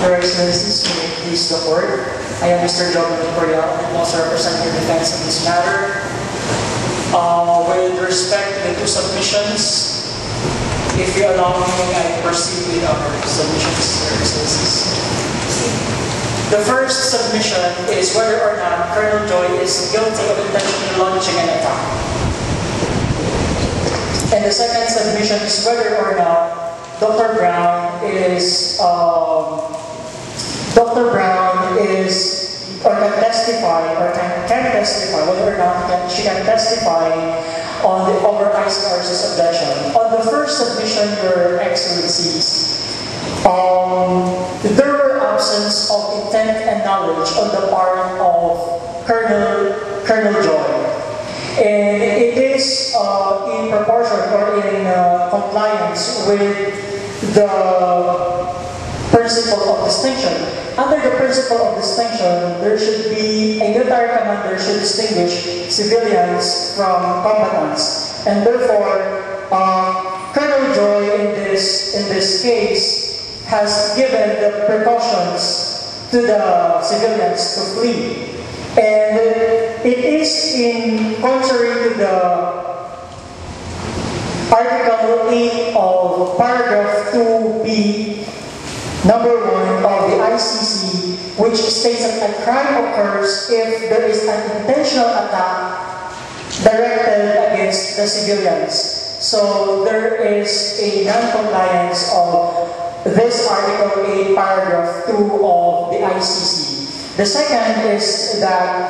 Your Excellencies, may it please the Court. I am Mr. Jovin Corial and also represent the defense in this matter. With respect to the two submissions, if you allow me, I proceed with our submissions, Your Excellencies. The first submission is whether or not Colonel Joy is guilty of intentionally launching an attack. And the second submission is whether or not Dr. Brown is or can testify whether or not she can testify on the over ICRC's objection. On the first submission, Your Excellencies, there were absence of intent and knowledge on the part of Colonel Joy. And it is in proportion or in compliance with the principle of distinction. Under the principle of distinction, there should be a military commander should distinguish civilians from combatants. And therefore, Colonel Joy in this case has given the precautions to the civilians to flee. And it is in contrary to the Article 8 of Paragraph 2B, Number 1 of the ICC, which states that a crime occurs if there is an intentional attack directed against the civilians. So there is a non-compliance of this Article 8, Paragraph 2 of the ICC. The second is that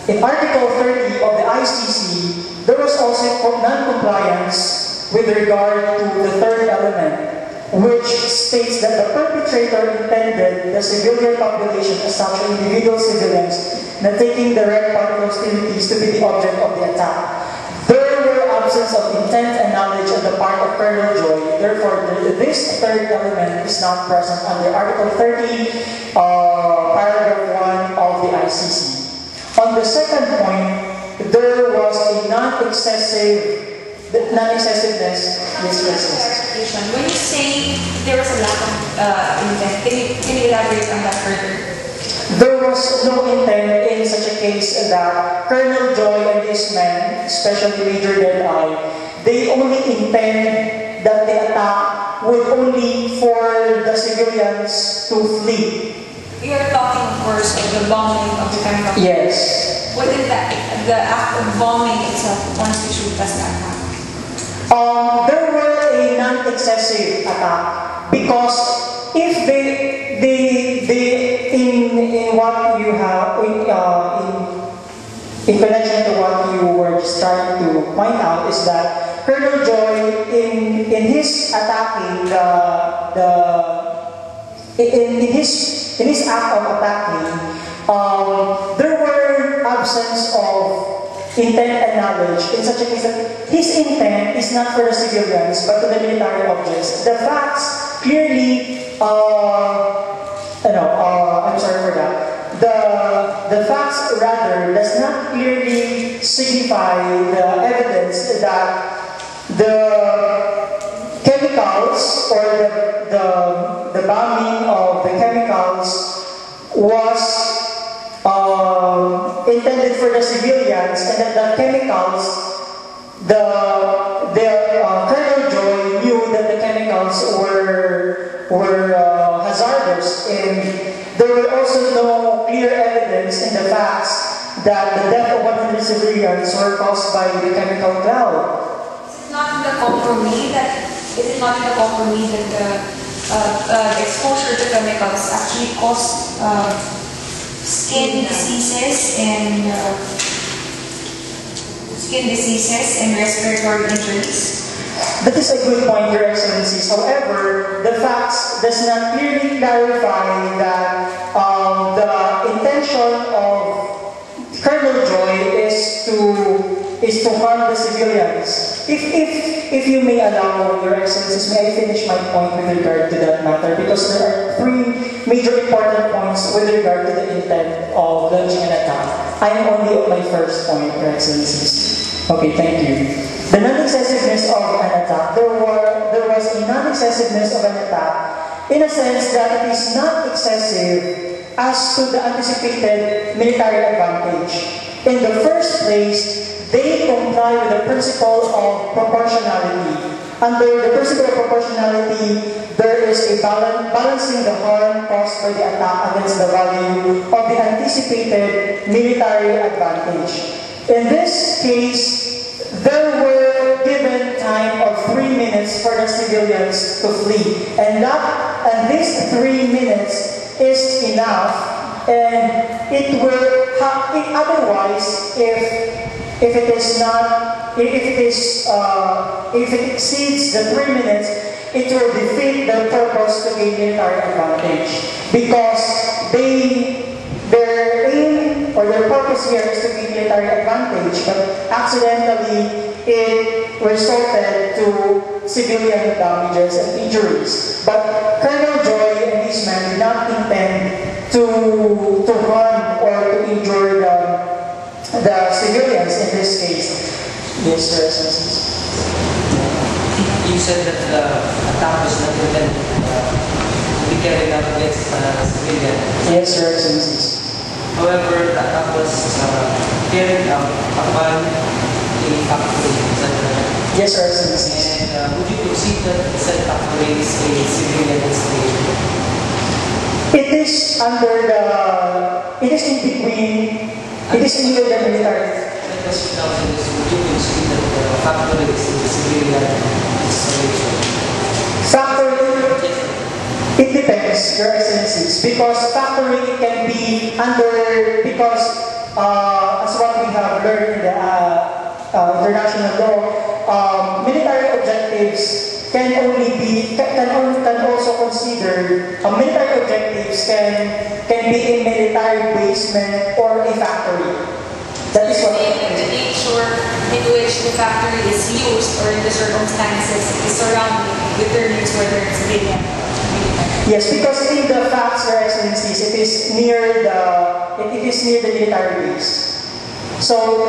in Article 30 of the ICC, there was also non-compliance with regard to the third element, which states that the perpetrator intended the civilian population as such individual civilians not taking direct part of hostilities to be the object of the attack. There were absence of intent and knowledge on the part of Colonel Joy. Therefore, this third element is not present under Article 30, Paragraph 1 of the ICC. On the second point, there was a non-excessiveness. When you say there was a lack of intent, can you elaborate on that further? There was no intent in such a case that Colonel Joy and his men, especially Major Delay, they only intend that the attack would only for the civilians to flee. You're talking, of course, of the bombing of the chemical. Yes. What is that? The act of bombing itself constitute as an attack? There were a non-excessive attack because if in what you have in connection to what you were just trying to point out is that Colonel Joy in his attacking in his act of attacking, there were absence of intent and knowledge in such a case that his intent is not for the civilians but to the military objects. The facts clearly, I'm sorry for that. The facts rather does not clearly signify the evidence that the chemicals or the bombing of the chemicals was intended for the civilians, and that the chemicals, Colonel Joy knew that the chemicals were hazardous, and there were also no clear evidence in the facts that the death of 100 civilians were caused by the chemical cloud. Is it not in the compromise that the exposure to chemicals actually caused skin diseases and respiratory injuries? That is a good point, Your Excellencies. However, the facts does not clearly clarify that the intention of Colonel Joy is to harm the civilians. If you may allow, Your Excellencies, may I finish my point with regard to that matter? Because there are three major important points with regard to the intent of launching an attack. I am only on my first point, Your Excellencies. Okay, thank you. The non-excessiveness of an attack. There was a non-excessiveness of an attack in a sense that it is not excessive as to the anticipated military advantage. In the first place, they comply with the principle of proportionality. Under the principle of proportionality, there is a balancing the harm caused by the attack against the value of the anticipated military advantage. In this case, there were given time of 3 minutes for the civilians to flee. And this 3 minutes is enough, and it will otherwise, if it exceeds the 3 minutes, it will defeat the purpose to gain military advantage, because their aim or their purpose here is to gain military advantage, but accidentally it resulted to civilian damages and injuries. But Colonel Joy and these men did not intend to harm or to injure the civilians in this case. Yes, Your Excellencies. You said that the attack was not intended to be carried out against civilians. Yes, Your Excellencies. However, the attack was carried out upon a factory. Is that correct? Yes, Your Excellencies. And would you concede that said factory is a civilian installation? It is under the, it is in between, it is in the military. My question now is, would you concede that the factory is a civilian installation? Factory, it depends, Your Excellencies, because factory can be under, because as what we have learned in the international law, military objectives can also consider, military objectives can be a military basement or a factory. That is what the nature in which the factory is used or in the circumstances is surrounding determines whether it's civilian or military. Yes, because in the facts, Your Excellencies, it is near the military base. So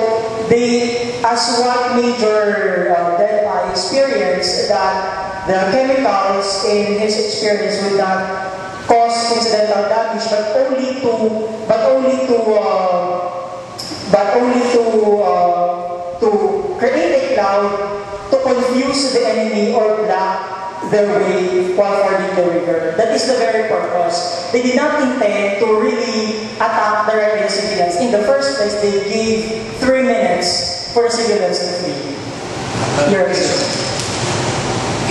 as what Major Delpa experienced, that the chemicals in his experience would not cause incidental damage, but only to create a cloud to confuse the enemy or block their way while fording the river. That is the very purpose. They did not intend to really attack directly the civilians. In the first place, they gave 3 minutes for the civilians to flee. Your Excellency.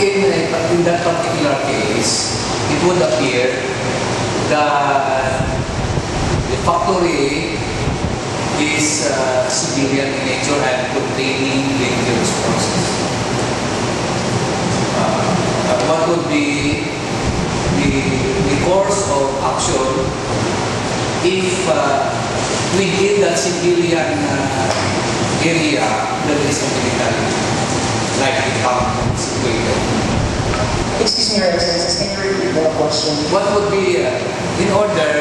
In that particular case, it would appear that the factory is civilian in nature and containing dangerous process. What would be the course of action if within that civilian area there is a military, like the camp situated? Excuse me, Your Excellency, can you repeat the question? What would be, in order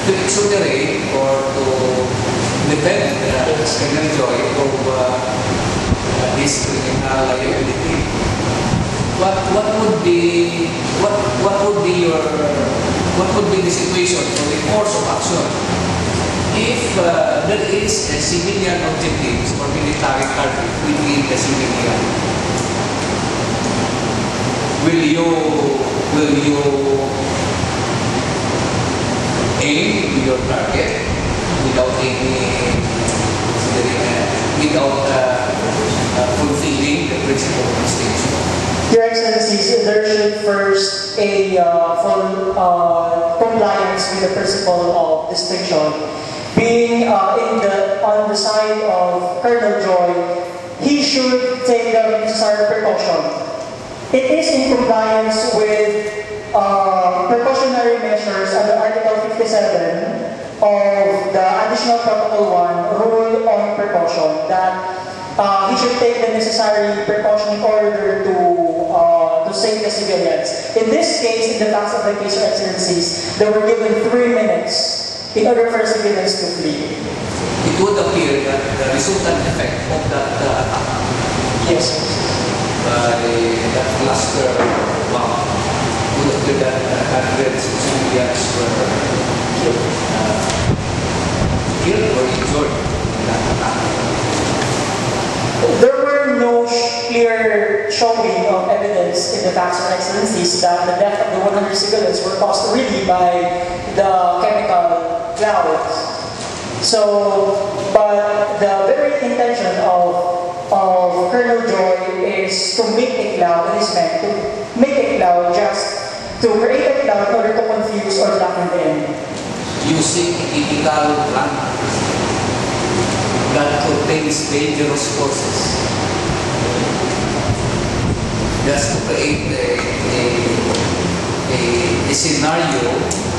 to exonerate or to defend Colonel Joy of his criminal liability? What would be the situation or the course of action if there is a civilian objectives or military target within the civilian? Will you aim your target without fulfilling the principle of distinction? Your Excellencies, there should first a full compliance with the principle of distinction. Being on the side of Colonel Joy, he should take the necessary precaution. It is in compliance with precautionary measures under Article 57 of the Additional Protocol 1 Rule on Precaution, that he should take the necessary precaution in order to save the civilians. In this case, in the facts of the case, Your Excellencies, they were given 3 minutes in order for civilians to flee. It would appear that the resultant effect of that attack, yes, that cluster bomb, would appear that hundreds of civilians were killed or injured in that attack. There were no clear showing of evidence in the facts or excellencies that the death of the 100 civilians were caused really by the chemical clouds. So, but the very intention of Colonel Joy is to make a cloud, and is meant to make a cloud just to create a cloud in order to confuse or darken the enemy. Using a chemical plant that contains dangerous forces, just to create a scenario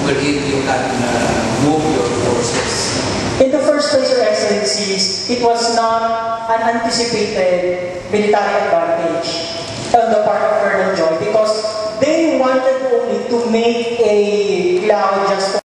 wherein you can move your forces. In the first place, Your Excellencies, it was not an anticipated military advantage on the part of Colonel Joy because they wanted only to make a cloud just